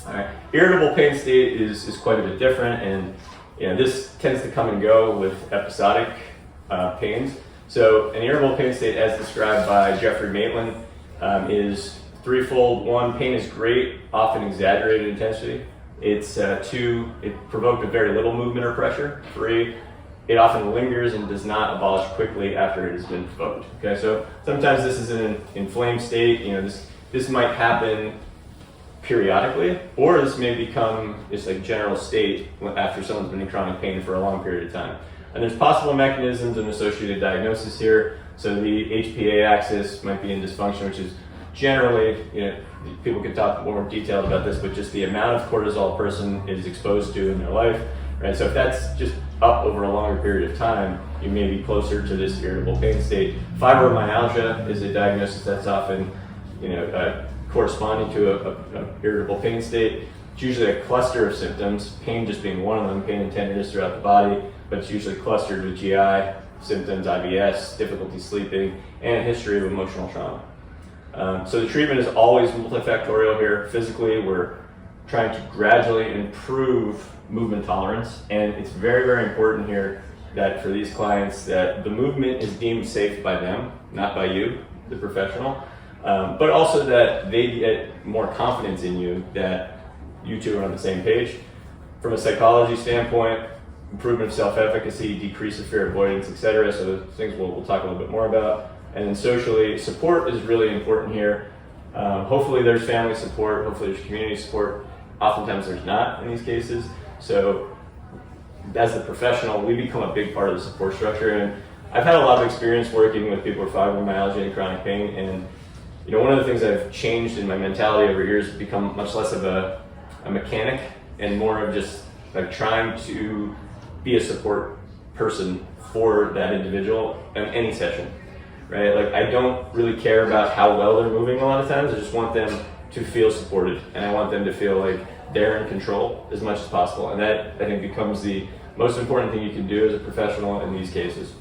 All right. Irritable pain state is quite a bit different, and this tends to come and go with episodic pains. So an irritable pain state, as described by Jeffrey Maitland, is threefold. One, pain is great, often exaggerated intensity. It's two, it provoked with very little movement or pressure. Three, it often lingers and does not abolish quickly after it has been provoked. Okay, so sometimes this is an inflamed state. This might happen periodically, or this may become this like general state after someone's been in chronic pain for a long period of time. And there's possible mechanisms and associated diagnosis here. So the HPA axis might be in dysfunction, which is generally, people can talk more detailed about this, but just the amount of cortisol a person is exposed to in their life, right? So if that's just up over a longer period of time, you may be closer to this irritable pain state. Fibromyalgia is a diagnosis that's often, corresponding to a irritable pain state. It's usually a cluster of symptoms, pain just being one of them, pain and tenderness throughout the body, but it's usually clustered with GI symptoms, IBS, difficulty sleeping, and a history of emotional trauma. So the treatment is always multifactorial here. Physically, we're trying to gradually improve movement tolerance, and it's very, very important here that for these clients that the movement is deemed safe by them, not by you, the professional, but also that they get more confidence in you, that you two are on the same page. From a psychology standpoint, improvement of self-efficacy, decrease of fear avoidance, etc. So things we'll talk a little bit more about. And then socially, support is really important here. Hopefully there's family support, hopefully there's community support. Oftentimes there's not in these cases. So as the professional, we become a big part of the support structure. And I've had a lot of experience working with people with fibromyalgia and chronic pain. And one of the things I've changed in my mentality over years is become much less of a mechanic and more of just like trying to be a support person for that individual in any session, right? Like I don't really care about how well they're moving a lot of times. I just want them to feel supported, and I want them to feel like they're in control as much as possible. And that, I think, becomes the most important thing you can do as a professional in these cases.